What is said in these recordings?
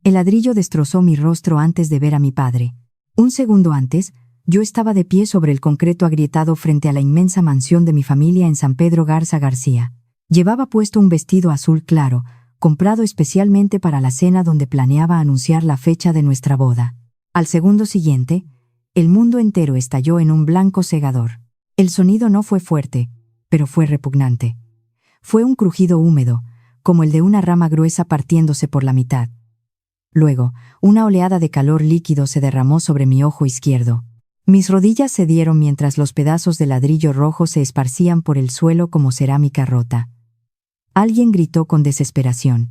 El ladrillo destrozó mi rostro antes de ver a mi padre. Un segundo antes, yo estaba de pie sobre el concreto agrietado frente a la inmensa mansión de mi familia en San Pedro Garza García. Llevaba puesto un vestido azul claro, comprado especialmente para la cena donde planeaba anunciar la fecha de nuestra boda. Al segundo siguiente, el mundo entero estalló en un blanco cegador. El sonido no fue fuerte, pero fue repugnante. Fue un crujido húmedo, como el de una rama gruesa partiéndose por la mitad. Luego, una oleada de calor líquido se derramó sobre mi ojo izquierdo. Mis rodillas cedieron mientras los pedazos de ladrillo rojo se esparcían por el suelo como cerámica rota. Alguien gritó con desesperación.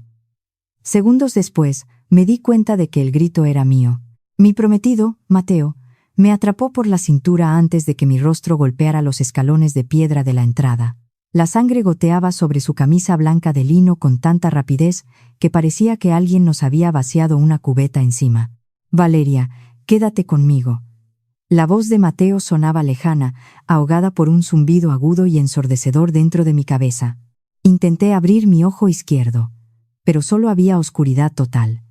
Segundos después, me di cuenta de que el grito era mío. Mi prometido, Mateo, me atrapó por la cintura antes de que mi rostro golpeara los escalones de piedra de la entrada. La sangre goteaba sobre su camisa blanca de lino con tanta rapidez que parecía que alguien nos había vaciado una cubeta encima. «Valeria, quédate conmigo». La voz de Mateo sonaba lejana, ahogada por un zumbido agudo y ensordecedor dentro de mi cabeza. Intenté abrir mi ojo izquierdo, pero solo había oscuridad total.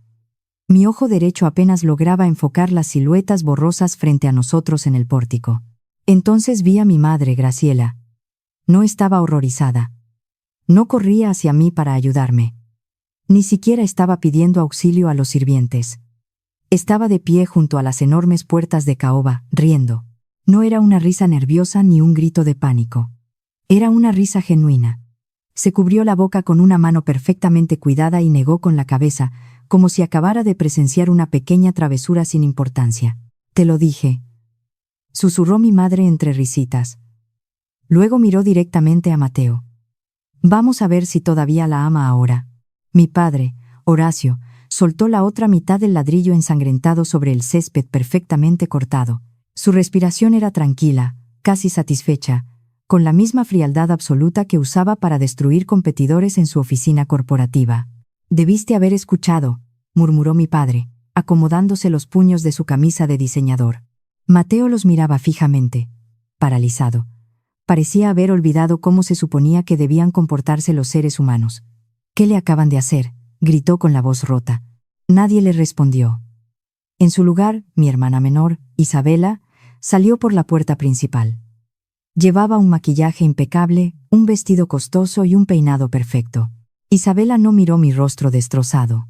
Mi ojo derecho apenas lograba enfocar las siluetas borrosas frente a nosotros en el pórtico. Entonces vi a mi madre, Graciela. No estaba horrorizada. No corría hacia mí para ayudarme. Ni siquiera estaba pidiendo auxilio a los sirvientes. Estaba de pie junto a las enormes puertas de caoba, riendo. No era una risa nerviosa ni un grito de pánico. Era una risa genuina. Se cubrió la boca con una mano perfectamente cuidada y negó con la cabeza, como si acabara de presenciar una pequeña travesura sin importancia. «Te lo dije», susurró mi madre entre risitas. Luego miró directamente a Mateo. «Vamos a ver si todavía la ama ahora». Mi padre, Horacio, soltó la otra mitad del ladrillo ensangrentado sobre el césped perfectamente cortado. Su respiración era tranquila, casi satisfecha, con la misma frialdad absoluta que usaba para destruir competidores en su oficina corporativa. «Debiste haber escuchado», murmuró mi padre, acomodándose los puños de su camisa de diseñador. Mateo los miraba fijamente, paralizado. Parecía haber olvidado cómo se suponía que debían comportarse los seres humanos. «¿Qué le acaban de hacer?», gritó con la voz rota. Nadie le respondió. En su lugar, mi hermana menor, Isabela, salió por la puerta principal. Llevaba un maquillaje impecable, un vestido costoso y un peinado perfecto. Isabela no miró mi rostro destrozado.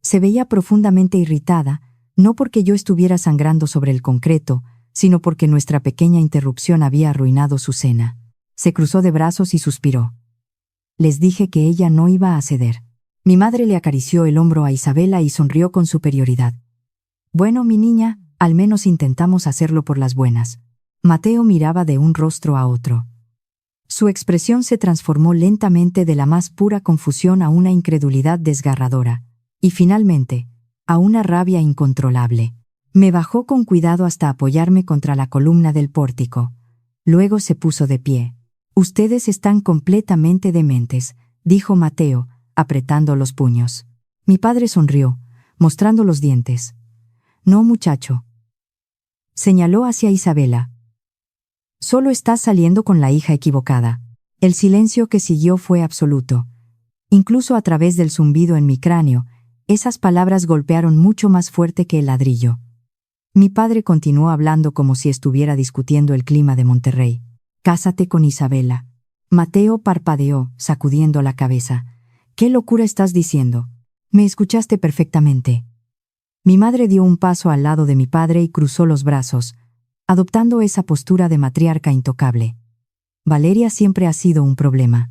Se veía profundamente irritada, no porque yo estuviera sangrando sobre el concreto, sino porque nuestra pequeña interrupción había arruinado su cena. Se cruzó de brazos y suspiró. Les dije que ella no iba a ceder. Mi madre le acarició el hombro a Isabela y sonrió con superioridad. «Bueno, mi niña, al menos intentamos hacerlo por las buenas». Mateo miraba de un rostro a otro. Su expresión se transformó lentamente de la más pura confusión a una incredulidad desgarradora, y finalmente, a una rabia incontrolable. Me bajó con cuidado hasta apoyarme contra la columna del pórtico. Luego se puso de pie. «Ustedes están completamente dementes», dijo Mateo, apretando los puños. Mi padre sonrió, mostrando los dientes. «No, muchacho», señaló hacia Isabela. «Solo estás saliendo con la hija equivocada». El silencio que siguió fue absoluto. Incluso a través del zumbido en mi cráneo, esas palabras golpearon mucho más fuerte que el ladrillo. Mi padre continuó hablando como si estuviera discutiendo el clima de Monterrey. «Cásate con Isabela». Mateo parpadeó, sacudiendo la cabeza. «¿Qué locura estás diciendo? Me escuchaste perfectamente». Mi madre dio un paso al lado de mi padre y cruzó los brazos, adoptando esa postura de matriarca intocable. «Valeria siempre ha sido un problema.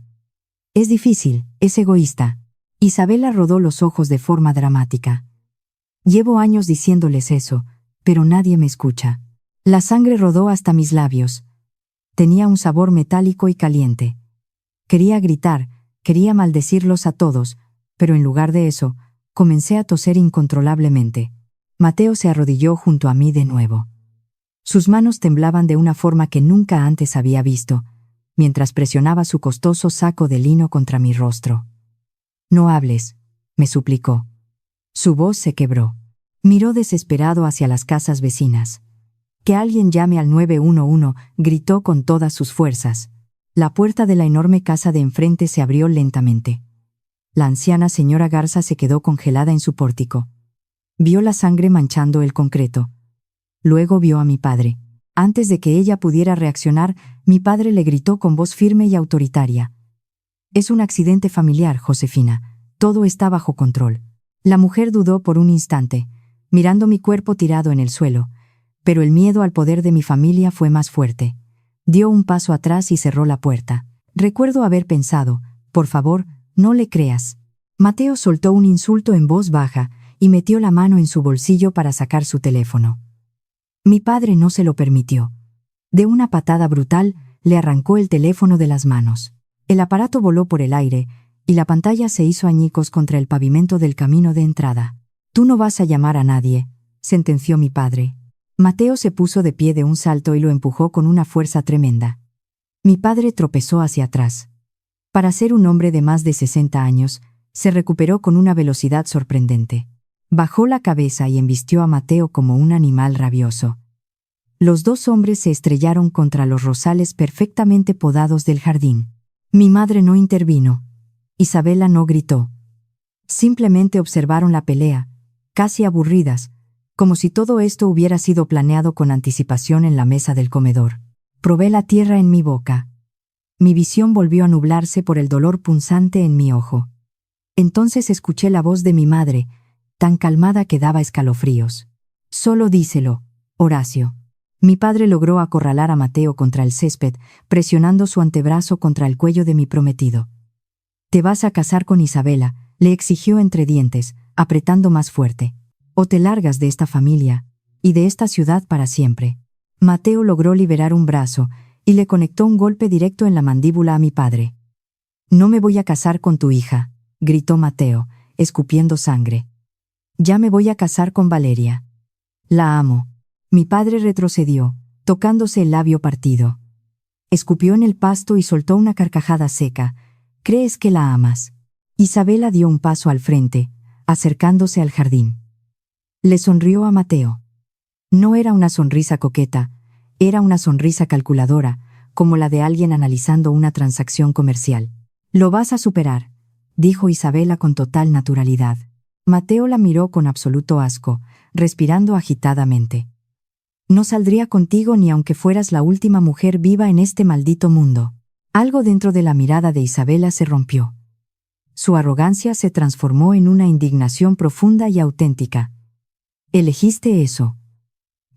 Es difícil, es egoísta». Isabela rodó los ojos de forma dramática. «Llevo años diciéndoles eso, pero nadie me escucha». La sangre rodó hasta mis labios. Tenía un sabor metálico y caliente. Quería gritar, quería maldecirlos a todos, pero en lugar de eso, comencé a toser incontrolablemente. Mateo se arrodilló junto a mí de nuevo. Sus manos temblaban de una forma que nunca antes había visto, mientras presionaba su costoso saco de lino contra mi rostro. «No hables», me suplicó. Su voz se quebró. Miró desesperado hacia las casas vecinas. «Que alguien llame al 911», gritó con todas sus fuerzas. La puerta de la enorme casa de enfrente se abrió lentamente. La anciana señora Garza se quedó congelada en su pórtico. Vio la sangre manchando el concreto. Luego vio a mi padre. Antes de que ella pudiera reaccionar, mi padre le gritó con voz firme y autoritaria: «Es un accidente familiar, Josefina. Todo está bajo control». La mujer dudó por un instante, mirando mi cuerpo tirado en el suelo, pero el miedo al poder de mi familia fue más fuerte. Dio un paso atrás y cerró la puerta. Recuerdo haber pensado: «Por favor, no le creas». Mateo soltó un insulto en voz baja y metió la mano en su bolsillo para sacar su teléfono. Mi padre no se lo permitió. De una patada brutal, le arrancó el teléfono de las manos. El aparato voló por el aire, y la pantalla se hizo añicos contra el pavimento del camino de entrada. «Tú no vas a llamar a nadie», sentenció mi padre. Mateo se puso de pie de un salto y lo empujó con una fuerza tremenda. Mi padre tropezó hacia atrás. Para ser un hombre de más de 60 años, se recuperó con una velocidad sorprendente. Bajó la cabeza y embistió a Mateo como un animal rabioso. Los dos hombres se estrellaron contra los rosales perfectamente podados del jardín. Mi madre no intervino. Isabela no gritó. Simplemente observaron la pelea, casi aburridas, como si todo esto hubiera sido planeado con anticipación en la mesa del comedor. Probé la tierra en mi boca. Mi visión volvió a nublarse por el dolor punzante en mi ojo. Entonces escuché la voz de mi madre, tan calmada que daba escalofríos. «Solo díselo, Horacio». Mi padre logró acorralar a Mateo contra el césped, presionando su antebrazo contra el cuello de mi prometido. «Te vas a casar con Isabela», le exigió entre dientes, apretando más fuerte. «O te largas de esta familia y de esta ciudad para siempre». Mateo logró liberar un brazo y le conectó un golpe directo en la mandíbula a mi padre. «No me voy a casar con tu hija», gritó Mateo, escupiendo sangre. «Ya me voy a casar con Valeria. La amo». Mi padre retrocedió, tocándose el labio partido. Escupió en el pasto y soltó una carcajada seca. «¿Crees que la amas?». Isabela dio un paso al frente, acercándose al jardín. Le sonrió a Mateo. No era una sonrisa coqueta, era una sonrisa calculadora, como la de alguien analizando una transacción comercial. «Lo vas a superar», dijo Isabela con total naturalidad. Mateo la miró con absoluto asco, respirando agitadamente. «No saldría contigo ni aunque fueras la última mujer viva en este maldito mundo». Algo dentro de la mirada de Isabela se rompió. Su arrogancia se transformó en una indignación profunda y auténtica. «¿Elegiste eso?»,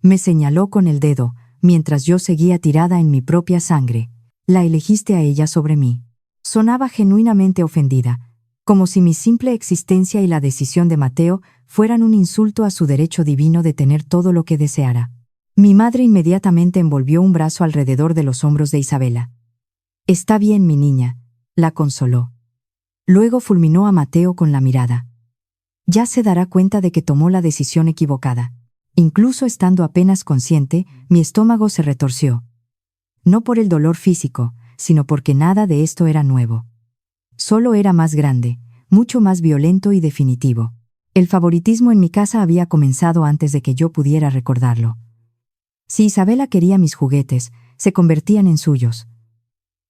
me señaló con el dedo, mientras yo seguía tirada en mi propia sangre. «La elegiste a ella sobre mí». Sonaba genuinamente ofendida, como si mi simple existencia y la decisión de Mateo fueran un insulto a su derecho divino de tener todo lo que deseara. Mi madre inmediatamente envolvió un brazo alrededor de los hombros de Isabela. «Está bien, mi niña», la consoló. Luego fulminó a Mateo con la mirada. Ya se dará cuenta de que tomó la decisión equivocada. Incluso estando apenas consciente, mi estómago se retorció. No por el dolor físico, sino porque nada de esto era nuevo. Solo era más grande, mucho más violento y definitivo. El favoritismo en mi casa había comenzado antes de que yo pudiera recordarlo. Si Isabela quería mis juguetes, se convertían en suyos.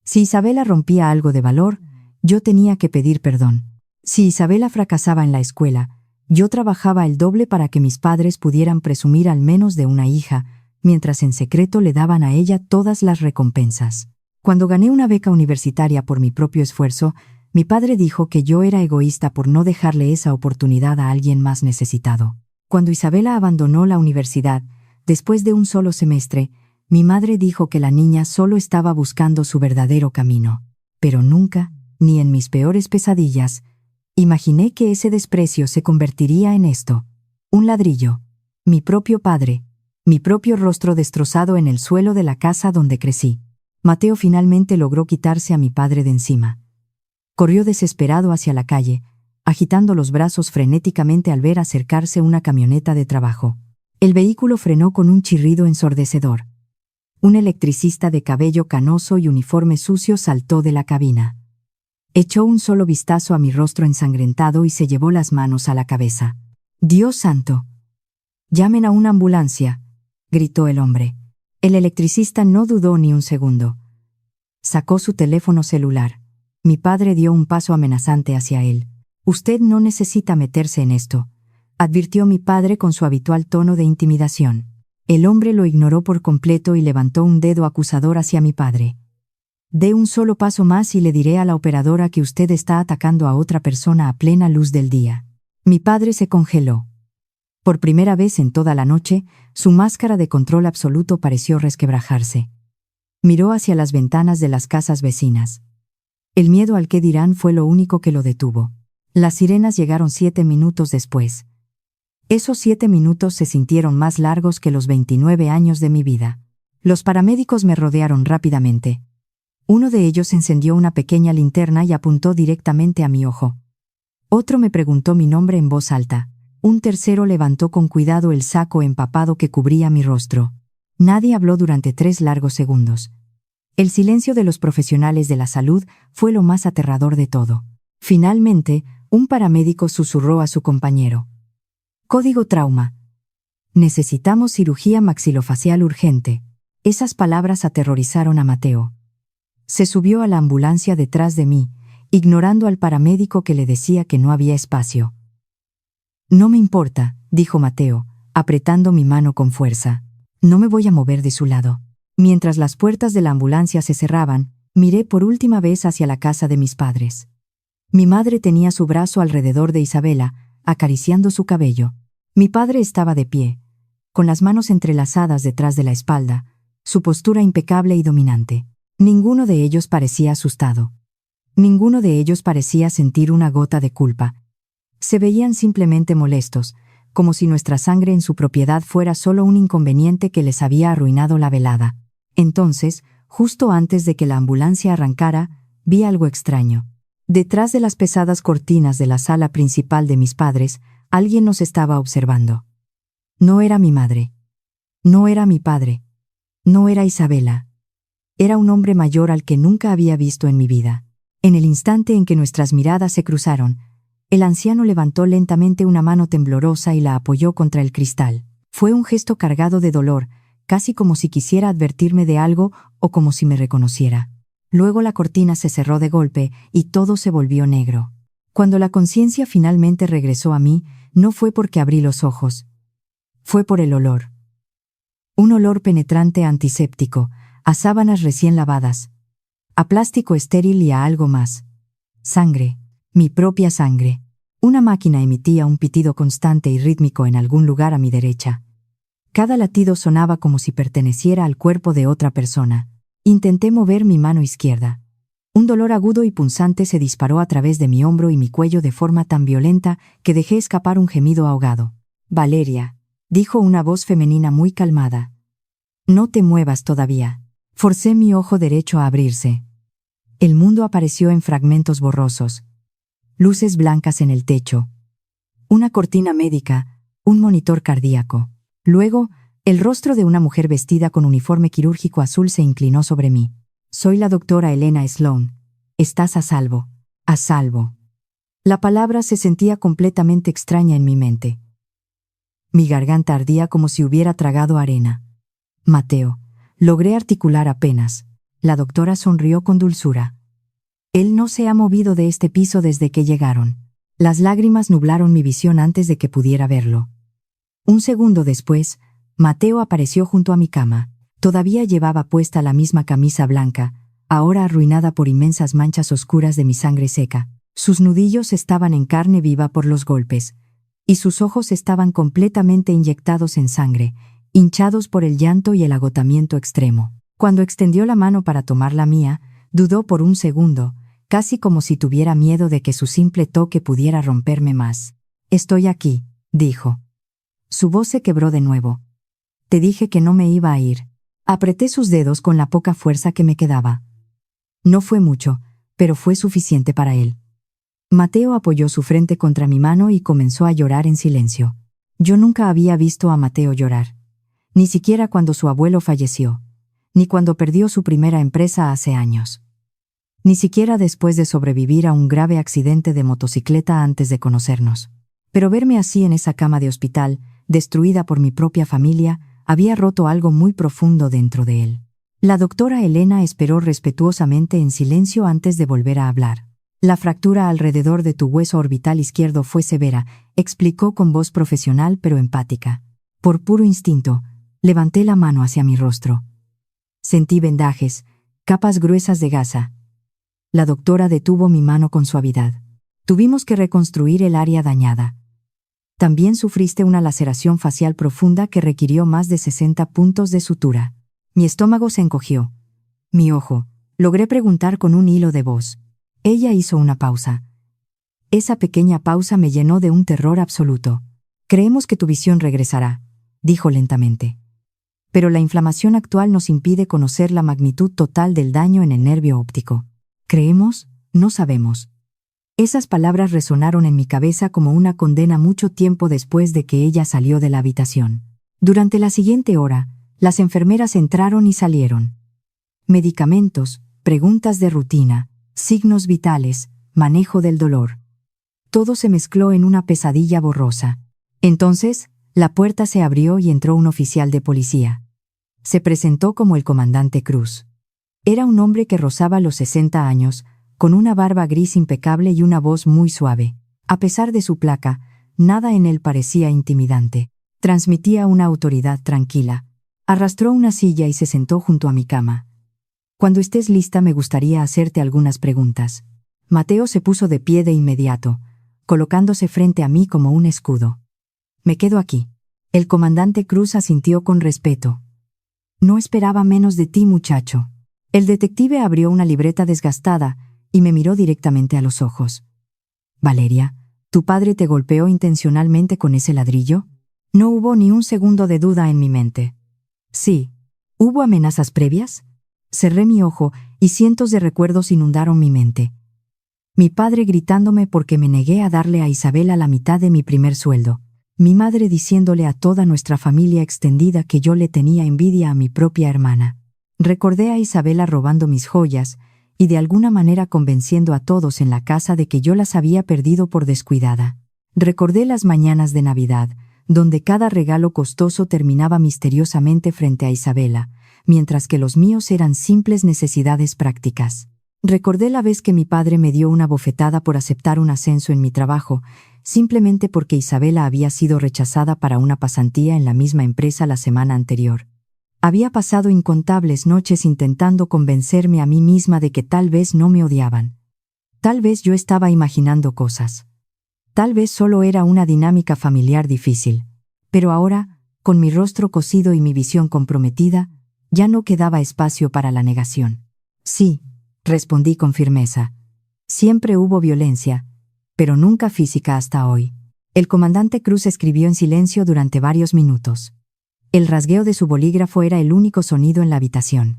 Si Isabela rompía algo de valor, yo tenía que pedir perdón. Si Isabela fracasaba en la escuela, yo trabajaba el doble para que mis padres pudieran presumir al menos de una hija, mientras en secreto le daban a ella todas las recompensas. Cuando gané una beca universitaria por mi propio esfuerzo, mi padre dijo que yo era egoísta por no dejarle esa oportunidad a alguien más necesitado. Cuando Isabela abandonó la universidad, después de un solo semestre, mi madre dijo que la niña solo estaba buscando su verdadero camino. Pero nunca, ni en mis peores pesadillas, imaginé que ese desprecio se convertiría en esto: un ladrillo. Mi propio padre, mi propio rostro destrozado en el suelo de la casa donde crecí. Mateo finalmente logró quitarse a mi padre de encima. Corrió desesperado hacia la calle, agitando los brazos frenéticamente al ver acercarse una camioneta de trabajo. El vehículo frenó con un chirrido ensordecedor. Un electricista de cabello canoso y uniforme sucio saltó de la cabina. Echó un solo vistazo a mi rostro ensangrentado y se llevó las manos a la cabeza. «Dios santo». «Llamen a una ambulancia», gritó el hombre. El electricista no dudó ni un segundo. Sacó su teléfono celular. Mi padre dio un paso amenazante hacia él. «Usted no necesita meterse en esto», advirtió mi padre con su habitual tono de intimidación. El hombre lo ignoró por completo y levantó un dedo acusador hacia mi padre. Dé un solo paso más y le diré a la operadora que usted está atacando a otra persona a plena luz del día. Mi padre se congeló. Por primera vez en toda la noche, su máscara de control absoluto pareció resquebrajarse. Miró hacia las ventanas de las casas vecinas. El miedo al qué dirán fue lo único que lo detuvo. Las sirenas llegaron 7 minutos después. Esos 7 minutos se sintieron más largos que los 29 años de mi vida. Los paramédicos me rodearon rápidamente. Uno de ellos encendió una pequeña linterna y apuntó directamente a mi ojo. Otro me preguntó mi nombre en voz alta. Un tercero levantó con cuidado el saco empapado que cubría mi rostro. Nadie habló durante 3 largos segundos. El silencio de los profesionales de la salud fue lo más aterrador de todo. Finalmente, un paramédico susurró a su compañero. Código trauma. Necesitamos cirugía maxilofacial urgente. Esas palabras aterrorizaron a Mateo. Se subió a la ambulancia detrás de mí, ignorando al paramédico que le decía que no había espacio. No me importa, dijo Mateo, apretando mi mano con fuerza. No me voy a mover de su lado. Mientras las puertas de la ambulancia se cerraban, miré por última vez hacia la casa de mis padres. Mi madre tenía su brazo alrededor de Isabela, acariciando su cabello. Mi padre estaba de pie, con las manos entrelazadas detrás de la espalda, su postura impecable y dominante. Ninguno de ellos parecía asustado. Ninguno de ellos parecía sentir una gota de culpa. Se veían simplemente molestos, como si nuestra sangre en su propiedad fuera solo un inconveniente que les había arruinado la velada. Entonces, justo antes de que la ambulancia arrancara, vi algo extraño. Detrás de las pesadas cortinas de la sala principal de mis padres, alguien nos estaba observando. No era mi madre. No era mi padre. No era Isabela. Era un hombre mayor al que nunca había visto en mi vida. En el instante en que nuestras miradas se cruzaron, el anciano levantó lentamente una mano temblorosa y la apoyó contra el cristal. Fue un gesto cargado de dolor, casi como si quisiera advertirme de algo o como si me reconociera. Luego la cortina se cerró de golpe y todo se volvió negro. Cuando la conciencia finalmente regresó a mí, no fue porque abrí los ojos. Fue por el olor. Un olor penetrante antiséptico, a sábanas recién lavadas, a plástico estéril y a algo más. Sangre. Mi propia sangre. Una máquina emitía un pitido constante y rítmico en algún lugar a mi derecha. Cada latido sonaba como si perteneciera al cuerpo de otra persona. Intenté mover mi mano izquierda. Un dolor agudo y punzante se disparó a través de mi hombro y mi cuello de forma tan violenta que dejé escapar un gemido ahogado. Valeria, dijo una voz femenina muy calmada. No te muevas todavía. Forcé mi ojo derecho a abrirse. El mundo apareció en fragmentos borrosos. Luces blancas en el techo. Una cortina médica, un monitor cardíaco. Luego, el rostro de una mujer vestida con uniforme quirúrgico azul se inclinó sobre mí. Soy la doctora Elena Sloan. Estás a salvo. A salvo. La palabra se sentía completamente extraña en mi mente. Mi garganta ardía como si hubiera tragado arena. Mateo. Logré articular apenas. La doctora sonrió con dulzura. Él no se ha movido de este piso desde que llegaron. Las lágrimas nublaron mi visión antes de que pudiera verlo. Un segundo después, Mateo apareció junto a mi cama. Todavía llevaba puesta la misma camisa blanca, ahora arruinada por inmensas manchas oscuras de mi sangre seca. Sus nudillos estaban en carne viva por los golpes, y sus ojos estaban completamente inyectados en sangre, hinchados por el llanto y el agotamiento extremo. Cuando extendió la mano para tomar la mía, dudó por un segundo, casi como si tuviera miedo de que su simple toque pudiera romperme más. Estoy aquí, dijo. Su voz se quebró de nuevo. Te dije que no me iba a ir. Apreté sus dedos con la poca fuerza que me quedaba. No fue mucho, pero fue suficiente para él. Mateo apoyó su frente contra mi mano y comenzó a llorar en silencio. Yo nunca había visto a Mateo llorar. Ni siquiera cuando su abuelo falleció. Ni cuando perdió su primera empresa hace años. Ni siquiera después de sobrevivir a un grave accidente de motocicleta antes de conocernos. Pero verme así en esa cama de hospital, destruida por mi propia familia, había roto algo muy profundo dentro de él. La doctora Elena esperó respetuosamente en silencio antes de volver a hablar. La fractura alrededor de tu hueso orbital izquierdo fue severa, explicó con voz profesional pero empática. Por puro instinto, levanté la mano hacia mi rostro. Sentí vendajes, capas gruesas de gasa. La doctora detuvo mi mano con suavidad. Tuvimos que reconstruir el área dañada. También sufriste una laceración facial profunda que requirió más de 60 puntos de sutura. Mi estómago se encogió. Mi ojo. Logré preguntar con un hilo de voz. Ella hizo una pausa. Esa pequeña pausa me llenó de un terror absoluto. Creemos que tu visión regresará, dijo lentamente. Pero la inflamación actual nos impide conocer la magnitud total del daño en el nervio óptico. ¿Creemos? No sabemos. Esas palabras resonaron en mi cabeza como una condena mucho tiempo después de que ella salió de la habitación. Durante la siguiente hora, las enfermeras entraron y salieron. Medicamentos, preguntas de rutina, signos vitales, manejo del dolor. Todo se mezcló en una pesadilla borrosa. Entonces, la puerta se abrió y entró un oficial de policía. Se presentó como el comandante Cruz. Era un hombre que rozaba los 60 años, con una barba gris impecable y una voz muy suave. A pesar de su placa, nada en él parecía intimidante. Transmitía una autoridad tranquila. Arrastró una silla y se sentó junto a mi cama. Cuando estés lista me gustaría hacerte algunas preguntas. Mateo se puso de pie de inmediato, colocándose frente a mí como un escudo. Me quedo aquí. El comandante Cruz asintió con respeto. No esperaba menos de ti, muchacho. El detective abrió una libreta desgastada y me miró directamente a los ojos. Valeria, ¿tu padre te golpeó intencionalmente con ese ladrillo? No hubo ni un segundo de duda en mi mente. Sí. ¿Hubo amenazas previas? Cerré mi ojo y cientos de recuerdos inundaron mi mente. Mi padre gritándome porque me negué a darle a Isabela la mitad de mi primer sueldo. Mi madre diciéndole a toda nuestra familia extendida que yo le tenía envidia a mi propia hermana. Recordé a Isabela robando mis joyas y de alguna manera convenciendo a todos en la casa de que yo las había perdido por descuidada. Recordé las mañanas de Navidad, donde cada regalo costoso terminaba misteriosamente frente a Isabela, mientras que los míos eran simples necesidades prácticas. Recordé la vez que mi padre me dio una bofetada por aceptar un ascenso en mi trabajo, simplemente porque Isabela había sido rechazada para una pasantía en la misma empresa la semana anterior. Había pasado incontables noches intentando convencerme a mí misma de que tal vez no me odiaban. Tal vez yo estaba imaginando cosas. Tal vez solo era una dinámica familiar difícil. Pero ahora, con mi rostro cosido y mi visión comprometida, ya no quedaba espacio para la negación. Sí, respondí con firmeza. Siempre hubo violencia, pero nunca física hasta hoy. El comandante Cruz escribió en silencio durante varios minutos. El rasgueo de su bolígrafo era el único sonido en la habitación.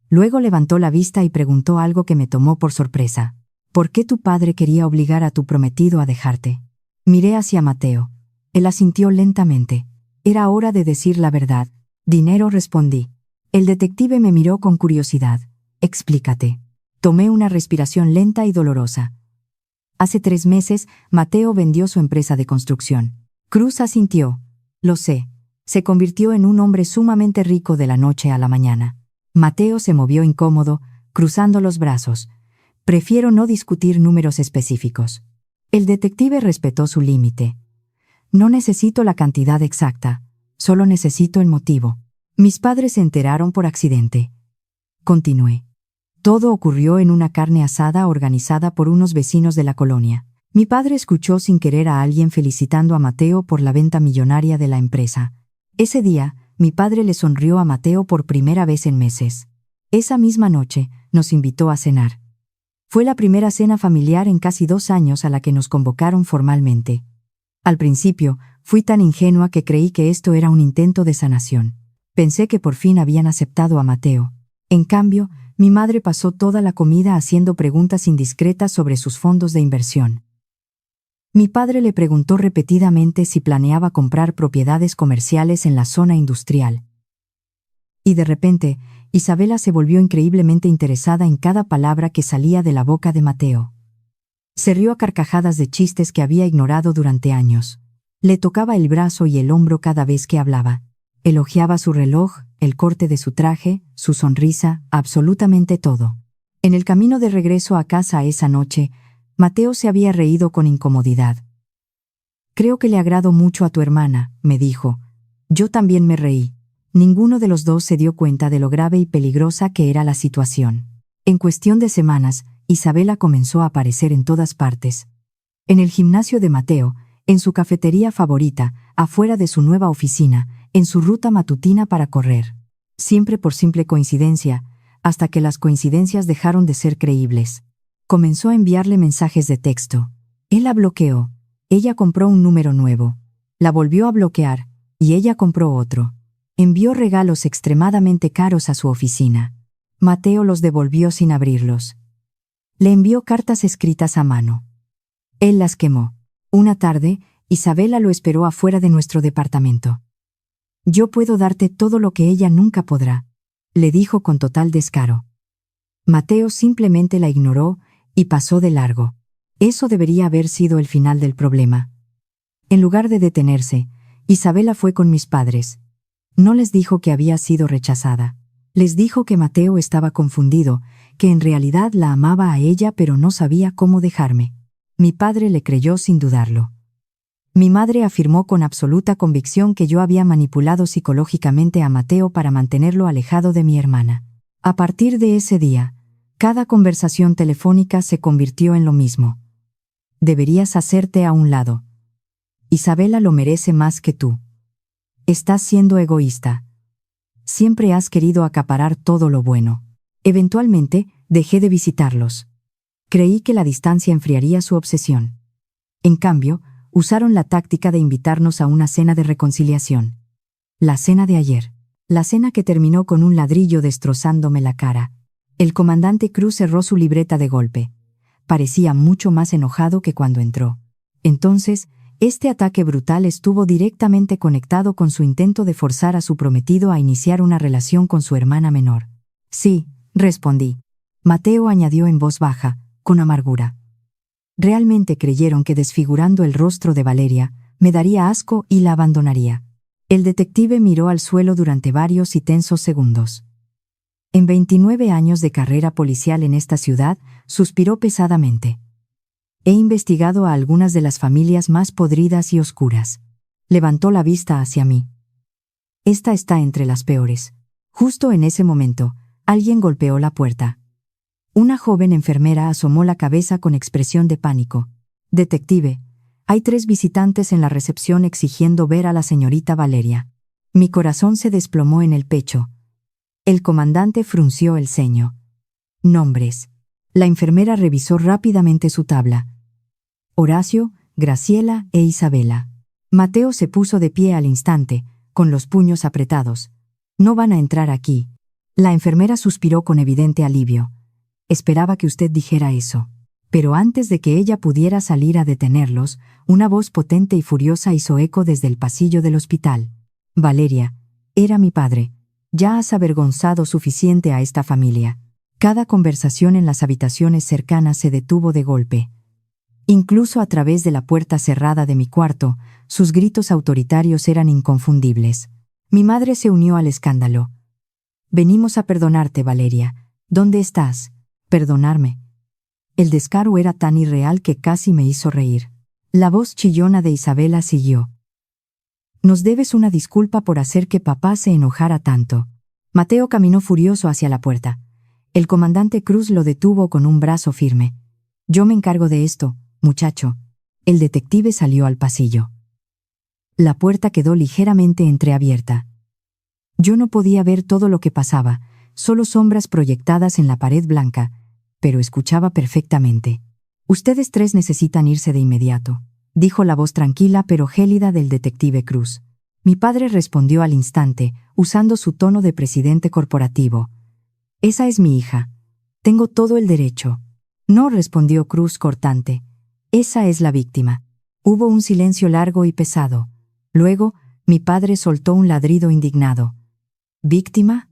Luego levantó la vista y preguntó algo que me tomó por sorpresa. ¿Por qué tu padre quería obligar a tu prometido a dejarte? Miré hacia Mateo. Él asintió lentamente. Era hora de decir la verdad. Dinero, respondí. El detective me miró con curiosidad. Explícate. Tomé una respiración lenta y dolorosa. Hace 3 meses, Mateo vendió su empresa de construcción. Cruz asintió. Lo sé. Se convirtió en un hombre sumamente rico de la noche a la mañana. Mateo se movió incómodo, cruzando los brazos. Prefiero no discutir números específicos. El detective respetó su límite. No necesito la cantidad exacta, solo necesito el motivo. Mis padres se enteraron por accidente. Continué. Todo ocurrió en una carne asada organizada por unos vecinos de la colonia. Mi padre escuchó sin querer a alguien felicitando a Mateo por la venta millonaria de la empresa. Ese día, mi padre le sonrió a Mateo por primera vez en meses. Esa misma noche, nos invitó a cenar. Fue la primera cena familiar en casi 2 años a la que nos convocaron formalmente. Al principio, fui tan ingenua que creí que esto era un intento de sanación. Pensé que por fin habían aceptado a Mateo. En cambio, mi madre pasó toda la comida haciendo preguntas indiscretas sobre sus fondos de inversión. Mi padre le preguntó repetidamente si planeaba comprar propiedades comerciales en la zona industrial. Y de repente, Isabela se volvió increíblemente interesada en cada palabra que salía de la boca de Mateo. Se rió a carcajadas de chistes que había ignorado durante años. Le tocaba el brazo y el hombro cada vez que hablaba. Elogiaba su reloj, el corte de su traje, su sonrisa, absolutamente todo. En el camino de regreso a casa esa noche, Mateo se había reído con incomodidad. «Creo que le agrado mucho a tu hermana», me dijo. Yo también me reí. Ninguno de los dos se dio cuenta de lo grave y peligrosa que era la situación. En cuestión de semanas, Isabela comenzó a aparecer en todas partes. En el gimnasio de Mateo, en su cafetería favorita, afuera de su nueva oficina, en su ruta matutina para correr. Siempre por simple coincidencia, hasta que las coincidencias dejaron de ser creíbles. Comenzó a enviarle mensajes de texto. Él la bloqueó. Ella compró un número nuevo. La volvió a bloquear, y ella compró otro. Envió regalos extremadamente caros a su oficina. Mateo los devolvió sin abrirlos. Le envió cartas escritas a mano. Él las quemó. Una tarde, Isabela lo esperó afuera de nuestro departamento. «Yo puedo darte todo lo que ella nunca podrá», le dijo con total descaro. Mateo simplemente la ignoró y pasó de largo. Eso debería haber sido el final del problema. En lugar de detenerse, Isabela fue con mis padres. No les dijo que había sido rechazada. Les dijo que Mateo estaba confundido, que en realidad la amaba a ella pero no sabía cómo dejarme. Mi padre le creyó sin dudarlo. Mi madre afirmó con absoluta convicción que yo había manipulado psicológicamente a Mateo para mantenerlo alejado de mi hermana. A partir de ese día, cada conversación telefónica se convirtió en lo mismo. «Deberías hacerte a un lado. Isabela lo merece más que tú. Estás siendo egoísta. Siempre has querido acaparar todo lo bueno». Eventualmente, dejé de visitarlos. Creí que la distancia enfriaría su obsesión. En cambio, usaron la táctica de invitarnos a una cena de reconciliación. La cena de ayer. La cena que terminó con un ladrillo destrozándome la cara. El comandante Cruz cerró su libreta de golpe. Parecía mucho más enojado que cuando entró. Entonces, este ataque brutal estuvo directamente conectado con su intento de forzar a su prometido a iniciar una relación con su hermana menor. «Sí», respondí. Mateo añadió en voz baja, con amargura. Realmente creyeron que desfigurando el rostro de Valeria, me daría asco y la abandonaría. El detective miró al suelo durante varios y tensos segundos. En 29 años de carrera policial en esta ciudad, suspiró pesadamente. He investigado a algunas de las familias más podridas y oscuras. Levantó la vista hacia mí. Esta está entre las peores. Justo en ese momento, alguien golpeó la puerta. Una joven enfermera asomó la cabeza con expresión de pánico. «Detective, hay 3 visitantes en la recepción exigiendo ver a la señorita Valeria». Mi corazón se desplomó en el pecho. El comandante frunció el ceño. «Nombres». La enfermera revisó rápidamente su tabla. Horacio, Graciela e Isabela. Mateo se puso de pie al instante, con los puños apretados. «No van a entrar aquí». La enfermera suspiró con evidente alivio. «Esperaba que usted dijera eso». Pero antes de que ella pudiera salir a detenerlos, una voz potente y furiosa hizo eco desde el pasillo del hospital. «Valeria, era mi padre. Ya has avergonzado suficiente a esta familia». Cada conversación en las habitaciones cercanas se detuvo de golpe. Incluso a través de la puerta cerrada de mi cuarto, sus gritos autoritarios eran inconfundibles. Mi madre se unió al escándalo. «Venimos a perdonarte, Valeria. ¿Dónde estás?» «Perdonarme». El descaro era tan irreal que casi me hizo reír. La voz chillona de Isabela siguió. «Nos debes una disculpa por hacer que papá se enojara tanto». Mateo caminó furioso hacia la puerta. El comandante Cruz lo detuvo con un brazo firme. «Yo me encargo de esto, muchacho». El detective salió al pasillo. La puerta quedó ligeramente entreabierta. Yo no podía ver todo lo que pasaba, solo sombras proyectadas en la pared blanca, pero escuchaba perfectamente. «Ustedes 3 necesitan irse de inmediato», dijo la voz tranquila pero gélida del detective Cruz. Mi padre respondió al instante, usando su tono de presidente corporativo. «Esa es mi hija. Tengo todo el derecho». «No», respondió Cruz cortante. «Esa es la víctima». Hubo un silencio largo y pesado. Luego, mi padre soltó un ladrido indignado. «¿Víctima?»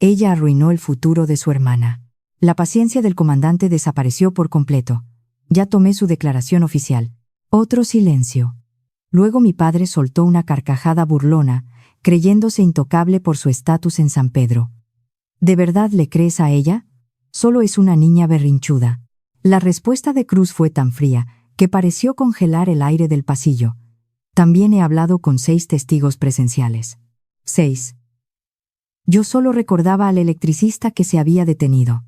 Ella arruinó el futuro de su hermana. La paciencia del comandante desapareció por completo. Ya tomé su declaración oficial. Otro silencio. Luego mi padre soltó una carcajada burlona, creyéndose intocable por su estatus en San Pedro. «¿De verdad le crees a ella? Solo es una niña berrinchuda». La respuesta de Cruz fue tan fría que pareció congelar el aire del pasillo. También he hablado con 6 testigos presenciales. 6. Yo solo recordaba al electricista que se había detenido.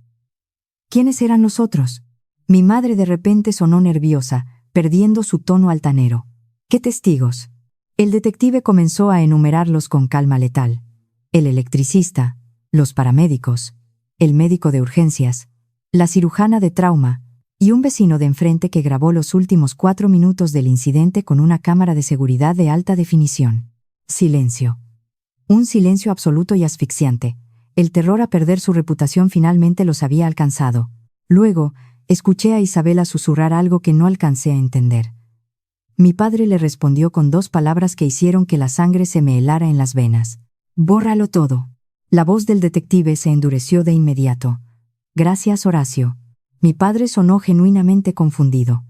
¿Quiénes eran los otros? Mi madre de repente sonó nerviosa, perdiendo su tono altanero. ¿Qué testigos? El detective comenzó a enumerarlos con calma letal. El electricista, los paramédicos, el médico de urgencias, la cirujana de trauma, y un vecino de enfrente que grabó los últimos 4 minutos del incidente con una cámara de seguridad de alta definición. Silencio. Un silencio absoluto y asfixiante. El terror a perder su reputación finalmente los había alcanzado. Luego, escuché a Isabela susurrar algo que no alcancé a entender. Mi padre le respondió con 2 palabras que hicieron que la sangre se me helara en las venas. «Bórralo todo». La voz del detective se endureció de inmediato. «Gracias, Horacio». Mi padre sonó genuinamente confundido.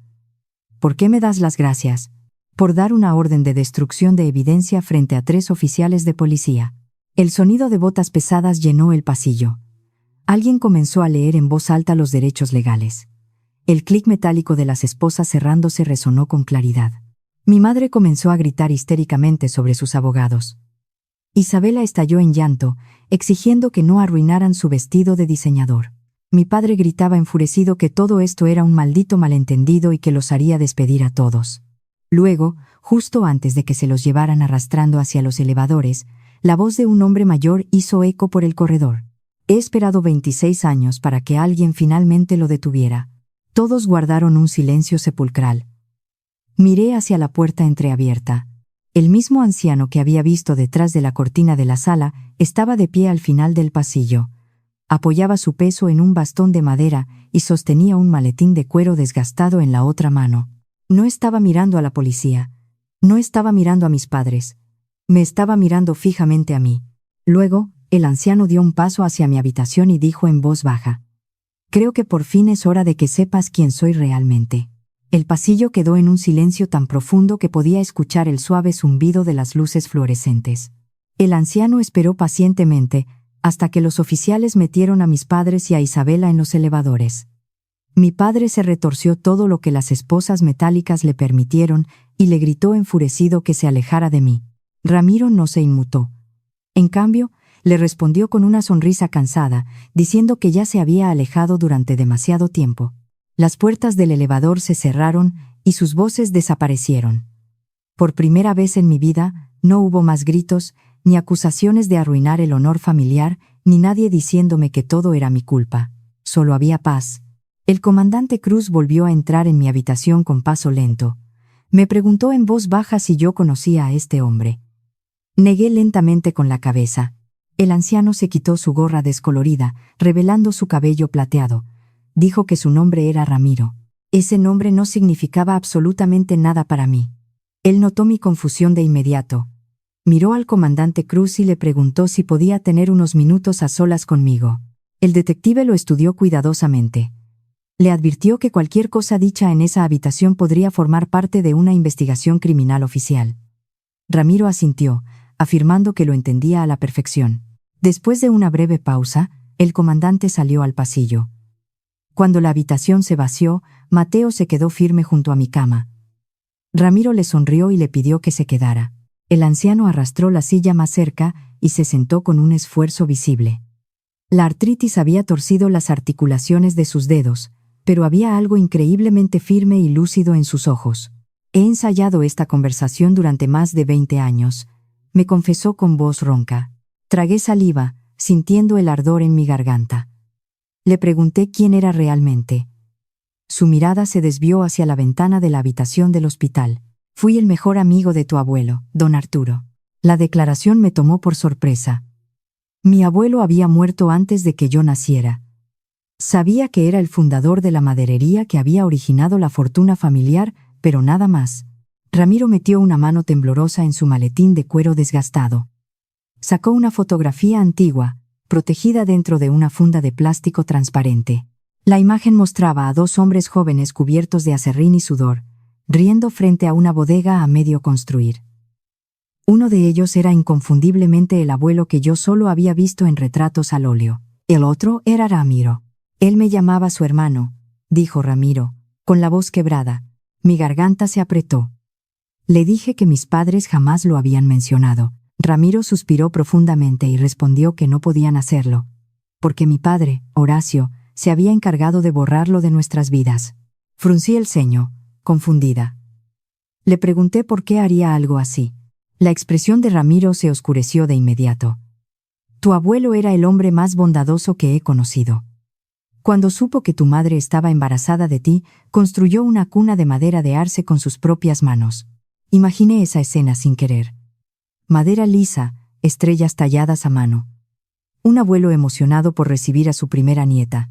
«¿Por qué me das las gracias?» «Por dar una orden de destrucción de evidencia frente a 3 oficiales de policía». El sonido de botas pesadas llenó el pasillo. Alguien comenzó a leer en voz alta los derechos legales. El clic metálico de las esposas cerrándose resonó con claridad. Mi madre comenzó a gritar histéricamente sobre sus abogados. Isabela estalló en llanto, exigiendo que no arruinaran su vestido de diseñador. Mi padre gritaba enfurecido que todo esto era un maldito malentendido y que los haría despedir a todos. Luego, justo antes de que se los llevaran arrastrando hacia los elevadores, la voz de un hombre mayor hizo eco por el corredor. «He esperado 26 años para que alguien finalmente lo detuviera». Todos guardaron un silencio sepulcral. Miré hacia la puerta entreabierta. El mismo anciano que había visto detrás de la cortina de la sala estaba de pie al final del pasillo. Apoyaba su peso en un bastón de madera y sostenía un maletín de cuero desgastado en la otra mano. No estaba mirando a la policía. No estaba mirando a mis padres. Me estaba mirando fijamente a mí. Luego, el anciano dio un paso hacia mi habitación y dijo en voz baja: «Creo que por fin es hora de que sepas quién soy realmente». El pasillo quedó en un silencio tan profundo que podía escuchar el suave zumbido de las luces fluorescentes. El anciano esperó pacientemente hasta que los oficiales metieron a mis padres y a Isabela en los elevadores. Mi padre se retorció todo lo que las esposas metálicas le permitieron y le gritó enfurecido que se alejara de mí. Ramiro no se inmutó. En cambio, le respondió con una sonrisa cansada, diciendo que ya se había alejado durante demasiado tiempo. Las puertas del elevador se cerraron y sus voces desaparecieron. Por primera vez en mi vida, no hubo más gritos, ni acusaciones de arruinar el honor familiar, ni nadie diciéndome que todo era mi culpa. Solo había paz. El comandante Cruz volvió a entrar en mi habitación con paso lento. Me preguntó en voz baja si yo conocía a este hombre. Negué lentamente con la cabeza. El anciano se quitó su gorra descolorida, revelando su cabello plateado. Dijo que su nombre era Ramiro. Ese nombre no significaba absolutamente nada para mí. Él notó mi confusión de inmediato. Miró al comandante Cruz y le preguntó si podía tener unos minutos a solas conmigo. El detective lo estudió cuidadosamente. Le advirtió que cualquier cosa dicha en esa habitación podría formar parte de una investigación criminal oficial. Ramiro asintió, afirmando que lo entendía a la perfección. Después de una breve pausa, el comandante salió al pasillo. Cuando la habitación se vació, Mateo se quedó firme junto a mi cama. Ramiro le sonrió y le pidió que se quedara. El anciano arrastró la silla más cerca y se sentó con un esfuerzo visible. La artritis había torcido las articulaciones de sus dedos, pero había algo increíblemente firme y lúcido en sus ojos. He ensayado esta conversación durante más de 20 años, me confesó con voz ronca. Tragué saliva, sintiendo el ardor en mi garganta. Le pregunté quién era realmente. Su mirada se desvió hacia la ventana de la habitación del hospital. Fui el mejor amigo de tu abuelo, don Arturo. La declaración me tomó por sorpresa. Mi abuelo había muerto antes de que yo naciera. Sabía que era el fundador de la maderería que había originado la fortuna familiar, pero nada más. Ramiro metió una mano temblorosa en su maletín de cuero desgastado. Sacó una fotografía antigua, protegida dentro de una funda de plástico transparente. La imagen mostraba a 2 hombres jóvenes cubiertos de aserrín y sudor, riendo frente a una bodega a medio construir. Uno de ellos era inconfundiblemente el abuelo que yo solo había visto en retratos al óleo. El otro era Ramiro. Él me llamaba su hermano, dijo Ramiro, con la voz quebrada. Mi garganta se apretó. Le dije que mis padres jamás lo habían mencionado. Ramiro suspiró profundamente y respondió que no podían hacerlo, porque mi padre, Horacio, se había encargado de borrarlo de nuestras vidas. Fruncí el ceño, confundida. Le pregunté por qué haría algo así. La expresión de Ramiro se oscureció de inmediato. Tu abuelo era el hombre más bondadoso que he conocido. Cuando supo que tu madre estaba embarazada de ti, construyó una cuna de madera de arce con sus propias manos. Imaginé esa escena sin querer. Madera lisa, estrellas talladas a mano. Un abuelo emocionado por recibir a su primera nieta.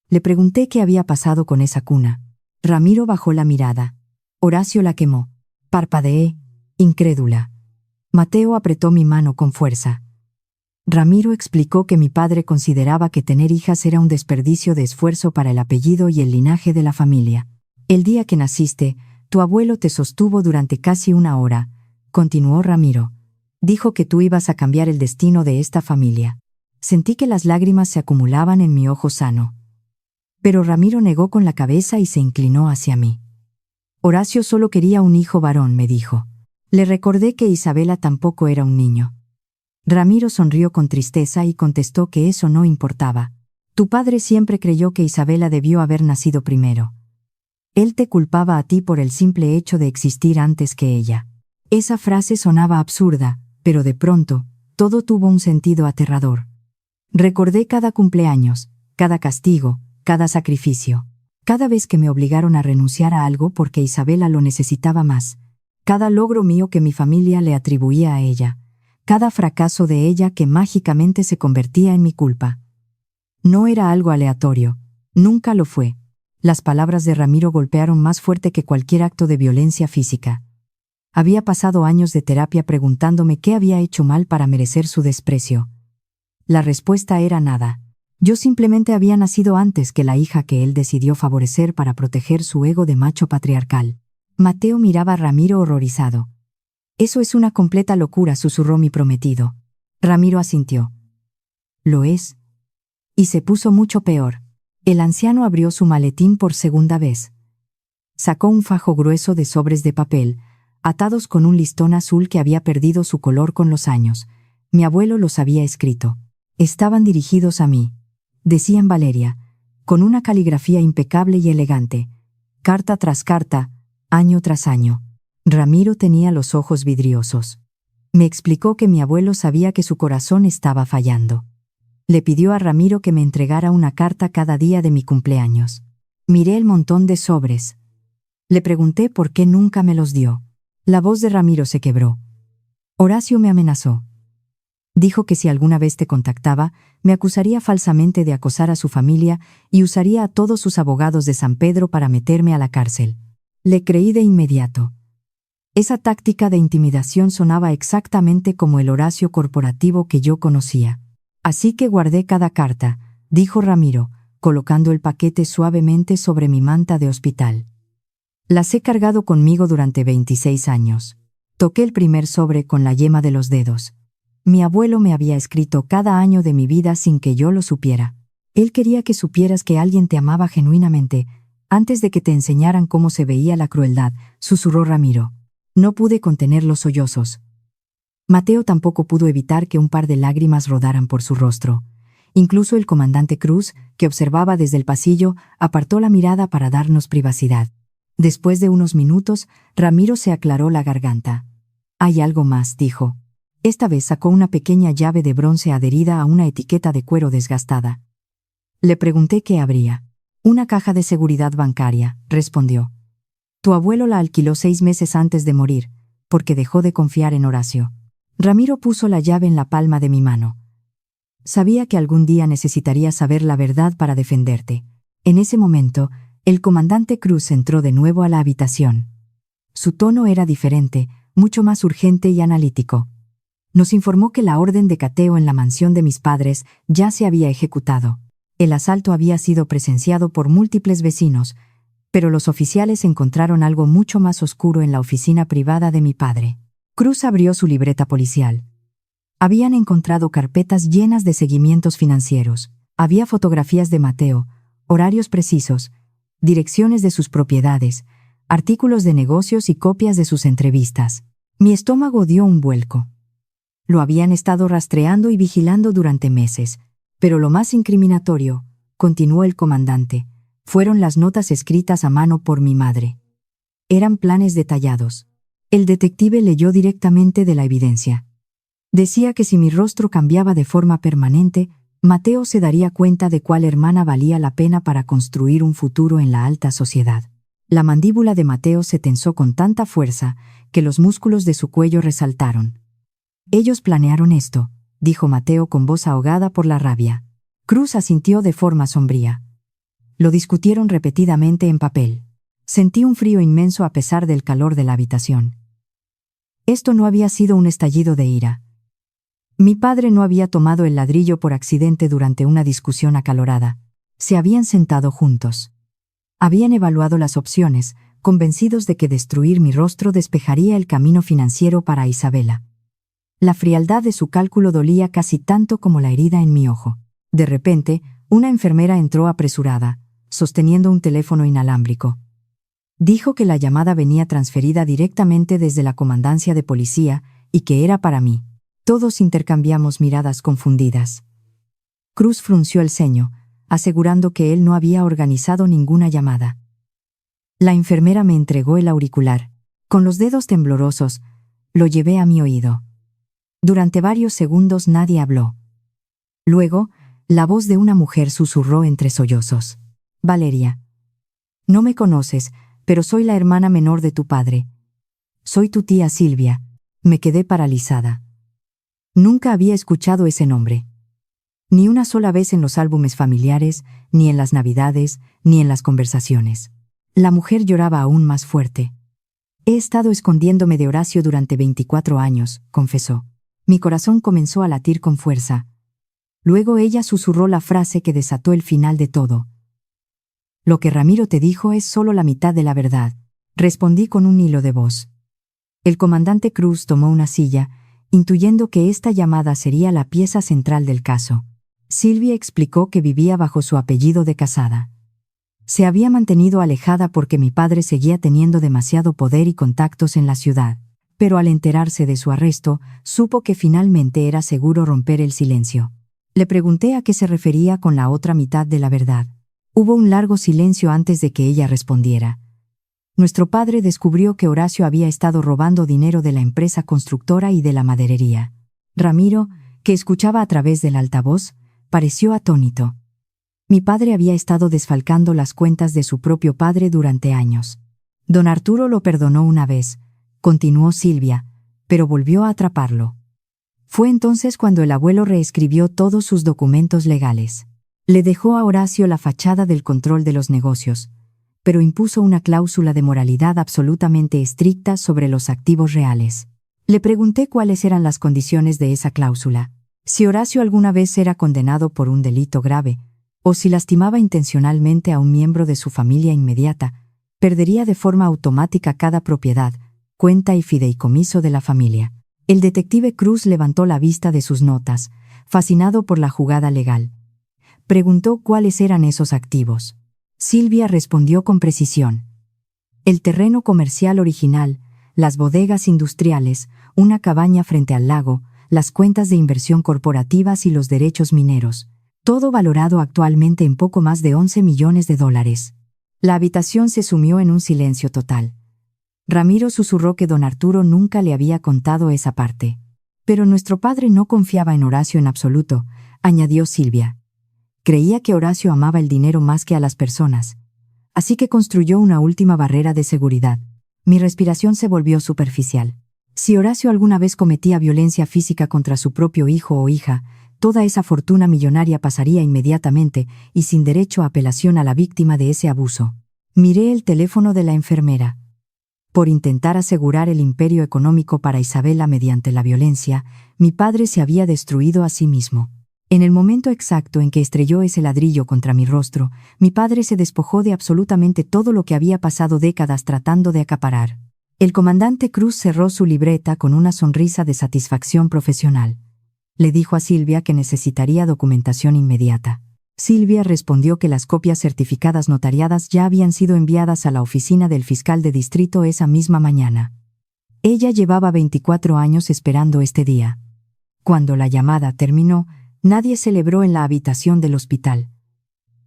Le pregunté qué había pasado con esa cuna. Ramiro bajó la mirada. Horacio la quemó. Parpadeé, incrédula. Mateo apretó mi mano con fuerza. Ramiro explicó que mi padre consideraba que tener hijas era un desperdicio de esfuerzo para el apellido y el linaje de la familia. El día que naciste, tu abuelo te sostuvo durante casi 1 hora, continuó Ramiro. Dijo que tú ibas a cambiar el destino de esta familia. Sentí que las lágrimas se acumulaban en mi ojo sano. Pero Ramiro negó con la cabeza y se inclinó hacia mí. Horacio solo quería un hijo varón, me dijo. Le recordé que Isabela tampoco era un niño. Ramiro sonrió con tristeza y contestó que eso no importaba. Tu padre siempre creyó que Isabela debió haber nacido primero. Él te culpaba a ti por el simple hecho de existir antes que ella. Esa frase sonaba absurda, pero de pronto, todo tuvo un sentido aterrador. Recordé cada cumpleaños, cada castigo, cada sacrificio. Cada vez que me obligaron a renunciar a algo porque Isabela lo necesitaba más. Cada logro mío que mi familia le atribuía a ella. Cada fracaso de ella que mágicamente se convertía en mi culpa. No era algo aleatorio. Nunca lo fue. Las palabras de Ramiro golpearon más fuerte que cualquier acto de violencia física. Había pasado años de terapia preguntándome qué había hecho mal para merecer su desprecio. La respuesta era nada. Yo simplemente había nacido antes que la hija que él decidió favorecer para proteger su ego de macho patriarcal. Mateo miraba a Ramiro horrorizado. Eso es una completa locura, susurró mi prometido. Ramiro asintió. Lo es. Y se puso mucho peor. El anciano abrió su maletín por segunda vez. Sacó un fajo grueso de sobres de papel, atados con un listón azul que había perdido su color con los años. Mi abuelo los había escrito. Estaban dirigidos a mí. Decían Valeria, con una caligrafía impecable y elegante. Carta tras carta, año tras año. Ramiro tenía los ojos vidriosos. Me explicó que mi abuelo sabía que su corazón estaba fallando. Le pidió a Ramiro que me entregara una carta cada día de mi cumpleaños. Miré el montón de sobres. Le pregunté por qué nunca me los dio. La voz de Ramiro se quebró. Horacio me amenazó. Dijo que si alguna vez te contactaba, me acusaría falsamente de acosar a su familia y usaría a todos sus abogados de San Pedro para meterme a la cárcel. Le creí de inmediato. Esa táctica de intimidación sonaba exactamente como el Horacio corporativo que yo conocía. Así que guardé cada carta, dijo Ramiro, colocando el paquete suavemente sobre mi manta de hospital. Las he cargado conmigo durante 26 años. Toqué el primer sobre con la yema de los dedos. Mi abuelo me había escrito cada año de mi vida sin que yo lo supiera. Él quería que supieras que alguien te amaba genuinamente, antes de que te enseñaran cómo se veía la crueldad, susurró Ramiro. No pude contener los sollozos. Mateo tampoco pudo evitar que un par de lágrimas rodaran por su rostro. Incluso el comandante Cruz, que observaba desde el pasillo, apartó la mirada para darnos privacidad. Después de unos minutos, Ramiro se aclaró la garganta. Hay algo más, dijo. Esta vez sacó una pequeña llave de bronce adherida a una etiqueta de cuero desgastada. Le pregunté qué habría. Una caja de seguridad bancaria, respondió. Tu abuelo la alquiló 6 meses antes de morir, porque dejó de confiar en Horacio. Ramiro puso la llave en la palma de mi mano. Sabía que algún día necesitaría saber la verdad para defenderte. En ese momento, el comandante Cruz entró de nuevo a la habitación. Su tono era diferente, mucho más urgente y analítico. Nos informó que la orden de cateo en la mansión de mis padres ya se había ejecutado. El asalto había sido presenciado por múltiples vecinos, pero los oficiales encontraron algo mucho más oscuro en la oficina privada de mi padre. Cruz abrió su libreta policial. Habían encontrado carpetas llenas de seguimientos financieros. Había fotografías de Mateo, horarios precisos, direcciones de sus propiedades, artículos de negocios y copias de sus entrevistas. Mi estómago dio un vuelco. Lo habían estado rastreando y vigilando durante meses, pero lo más incriminatorio, continuó el comandante, fueron las notas escritas a mano por mi madre. Eran planes detallados. El detective leyó directamente de la evidencia. Decía que si mi rostro cambiaba de forma permanente, Mateo se daría cuenta de cuál hermana valía la pena para construir un futuro en la alta sociedad. La mandíbula de Mateo se tensó con tanta fuerza que los músculos de su cuello resaltaron. Ellos planearon esto, dijo Mateo con voz ahogada por la rabia. Cruz asintió de forma sombría. Lo discutieron repetidamente en papel. Sentí un frío inmenso a pesar del calor de la habitación. Esto no había sido un estallido de ira. Mi padre no había tomado el ladrillo por accidente durante una discusión acalorada. Se habían sentado juntos. Habían evaluado las opciones, convencidos de que destruir mi rostro despejaría el camino financiero para Isabela. La frialdad de su cálculo dolía casi tanto como la herida en mi ojo. De repente, una enfermera entró apresurada, sosteniendo un teléfono inalámbrico. Dijo que la llamada venía transferida directamente desde la comandancia de policía y que era para mí. Todos intercambiamos miradas confundidas. Cruz frunció el ceño, asegurando que él no había organizado ninguna llamada. La enfermera me entregó el auricular. Con los dedos temblorosos, lo llevé a mi oído. Durante varios segundos nadie habló. Luego, la voz de una mujer susurró entre sollozos. Valeria. No me conoces, pero soy la hermana menor de tu padre. Soy tu tía Silvia. Me quedé paralizada. Nunca había escuchado ese nombre. Ni una sola vez en los álbumes familiares, ni en las Navidades, ni en las conversaciones. La mujer lloraba aún más fuerte. He estado escondiéndome de Horacio durante 24 años, confesó. Mi corazón comenzó a latir con fuerza. Luego ella susurró la frase que desató el final de todo. Lo que Ramiro te dijo es solo la mitad de la verdad, respondí con un hilo de voz. El comandante Cruz tomó una silla, intuyendo que esta llamada sería la pieza central del caso. Silvia explicó que vivía bajo su apellido de casada. Se había mantenido alejada porque mi padre seguía teniendo demasiado poder y contactos en la ciudad, pero al enterarse de su arresto, supo que finalmente era seguro romper el silencio. Le pregunté a qué se refería con la otra mitad de la verdad. Hubo un largo silencio antes de que ella respondiera. Nuestro padre descubrió que Horacio había estado robando dinero de la empresa constructora y de la maderería. Ramiro, que escuchaba a través del altavoz, pareció atónito. Mi padre había estado desfalcando las cuentas de su propio padre durante años. Don Arturo lo perdonó una vez, continuó Silvia, pero volvió a atraparlo. Fue entonces cuando el abuelo reescribió todos sus documentos legales. Le dejó a Horacio la fachada del control de los negocios, pero impuso una cláusula de moralidad absolutamente estricta sobre los activos reales. Le pregunté cuáles eran las condiciones de esa cláusula. Si Horacio alguna vez era condenado por un delito grave, o si lastimaba intencionalmente a un miembro de su familia inmediata, perdería de forma automática cada propiedad, cuenta y fideicomiso de la familia. El detective Cruz levantó la vista de sus notas, fascinado por la jugada legal. Preguntó cuáles eran esos activos. Silvia respondió con precisión. El terreno comercial original, las bodegas industriales, una cabaña frente al lago, las cuentas de inversión corporativas y los derechos mineros. Todo valorado actualmente en poco más de 11 millones de dólares. La habitación se sumió en un silencio total. Ramiro susurró que don Arturo nunca le había contado esa parte. Pero nuestro padre no confiaba en Horacio en absoluto, añadió Silvia. Creía que Horacio amaba el dinero más que a las personas. Así que construyó una última barrera de seguridad. Mi respiración se volvió superficial. Si Horacio alguna vez cometía violencia física contra su propio hijo o hija, toda esa fortuna millonaria pasaría inmediatamente y sin derecho a apelación a la víctima de ese abuso. Miré el teléfono de la enfermera. Por intentar asegurar el imperio económico para Isabela mediante la violencia, mi padre se había destruido a sí mismo. En el momento exacto en que estrelló ese ladrillo contra mi rostro, mi padre se despojó de absolutamente todo lo que había pasado décadas tratando de acaparar. El comandante Cruz cerró su libreta con una sonrisa de satisfacción profesional. Le dijo a Silvia que necesitaría documentación inmediata. Silvia respondió que las copias certificadas notariadas ya habían sido enviadas a la oficina del fiscal de distrito esa misma mañana. Ella llevaba 24 años esperando este día. Cuando la llamada terminó, nadie celebró en la habitación del hospital.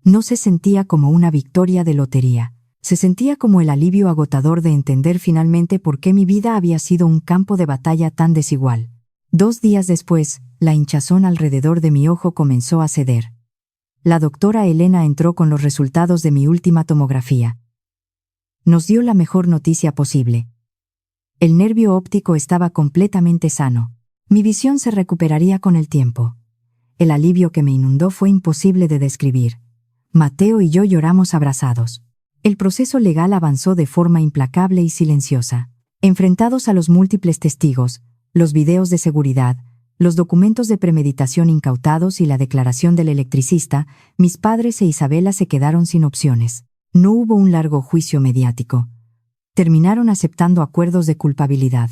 No se sentía como una victoria de lotería. Se sentía como el alivio agotador de entender finalmente por qué mi vida había sido un campo de batalla tan desigual. 2 días después, la hinchazón alrededor de mi ojo comenzó a ceder. La doctora Elena entró con los resultados de mi última tomografía. Nos dio la mejor noticia posible. El nervio óptico estaba completamente sano. Mi visión se recuperaría con el tiempo. El alivio que me inundó fue imposible de describir. Mateo y yo lloramos abrazados. El proceso legal avanzó de forma implacable y silenciosa. Enfrentados a los múltiples testigos, los videos de seguridad, los documentos de premeditación incautados y la declaración del electricista, mis padres e Isabela se quedaron sin opciones. No hubo un largo juicio mediático. Terminaron aceptando acuerdos de culpabilidad.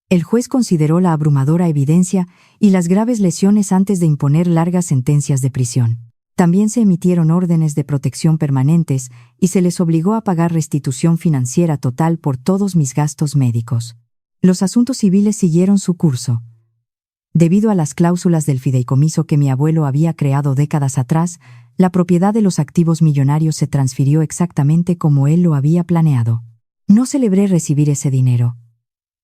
El juez consideró la abrumadora evidencia y las graves lesiones antes de imponer largas sentencias de prisión. También se emitieron órdenes de protección permanentes y se les obligó a pagar restitución financiera total por todos mis gastos médicos. Los asuntos civiles siguieron su curso. Debido a las cláusulas del fideicomiso que mi abuelo había creado décadas atrás, la propiedad de los activos millonarios se transfirió exactamente como él lo había planeado. No celebré recibir ese dinero.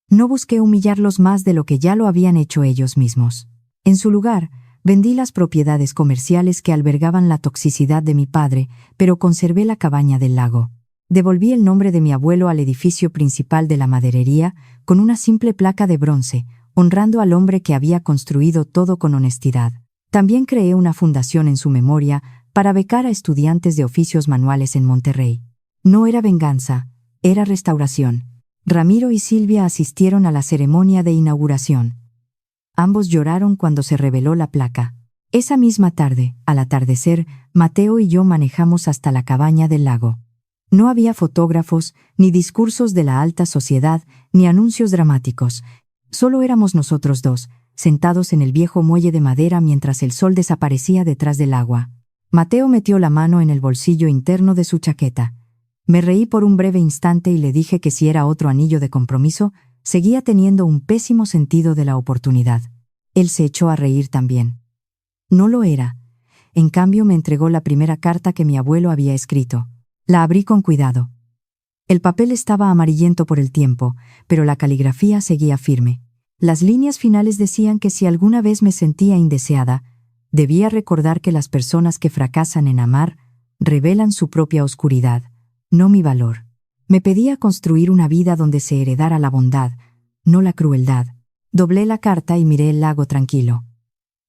No busqué humillarlos más de lo que ya lo habían hecho ellos mismos. En su lugar, vendí las propiedades comerciales que albergaban la toxicidad de mi padre, pero conservé la cabaña del lago. Devolví el nombre de mi abuelo al edificio principal de la maderería con una simple placa de bronce, honrando al hombre que había construido todo con honestidad. También creé una fundación en su memoria para becar a estudiantes de oficios manuales en Monterrey. No era venganza, era restauración. Ramiro y Silvia asistieron a la ceremonia de inauguración. Ambos lloraron cuando se reveló la placa. Esa misma tarde, al atardecer, Mateo y yo manejamos hasta la cabaña del lago. No había fotógrafos, ni discursos de la alta sociedad, ni anuncios dramáticos. Solo éramos nosotros dos, sentados en el viejo muelle de madera mientras el sol desaparecía detrás del agua. Mateo metió la mano en el bolsillo interno de su chaqueta. Me reí por un breve instante y le dije que si era otro anillo de compromiso, seguía teniendo un pésimo sentido de la oportunidad. Él se echó a reír también. No lo era. En cambio me entregó la primera carta que mi abuelo había escrito. La abrí con cuidado. El papel estaba amarillento por el tiempo, pero la caligrafía seguía firme. Las líneas finales decían que si alguna vez me sentía indeseada, debía recordar que las personas que fracasan en amar revelan su propia oscuridad, no mi valor. Me pedía construir una vida donde se heredara la bondad, no la crueldad. Doblé la carta y miré el lago tranquilo.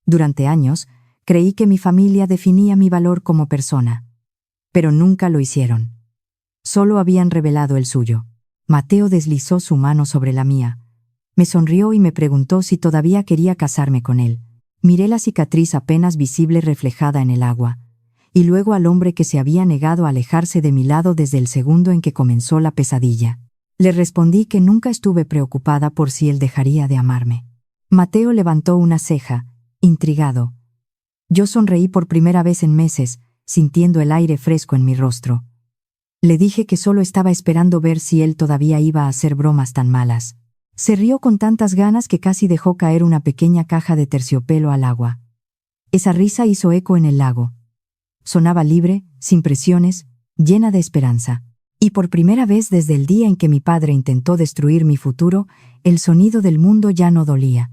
Durante años, creí que mi familia definía mi valor como persona. Pero nunca lo hicieron. Solo habían revelado el suyo. Mateo deslizó su mano sobre la mía. Me sonrió y me preguntó si todavía quería casarme con él. Miré la cicatriz apenas visible reflejada en el agua, y luego al hombre que se había negado a alejarse de mi lado desde el segundo en que comenzó la pesadilla. Le respondí que nunca estuve preocupada por si él dejaría de amarme. Mateo levantó una ceja, intrigado. Yo sonreí por primera vez en meses, sintiendo el aire fresco en mi rostro. Le dije que solo estaba esperando ver si él todavía iba a hacer bromas tan malas. Se rió con tantas ganas que casi dejó caer una pequeña caja de terciopelo al agua. Esa risa hizo eco en el lago. Sonaba libre, sin presiones, llena de esperanza. Y por primera vez desde el día en que mi padre intentó destruir mi futuro, el sonido del mundo ya no dolía.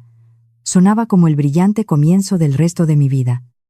Sonaba como el brillante comienzo del resto de mi vida.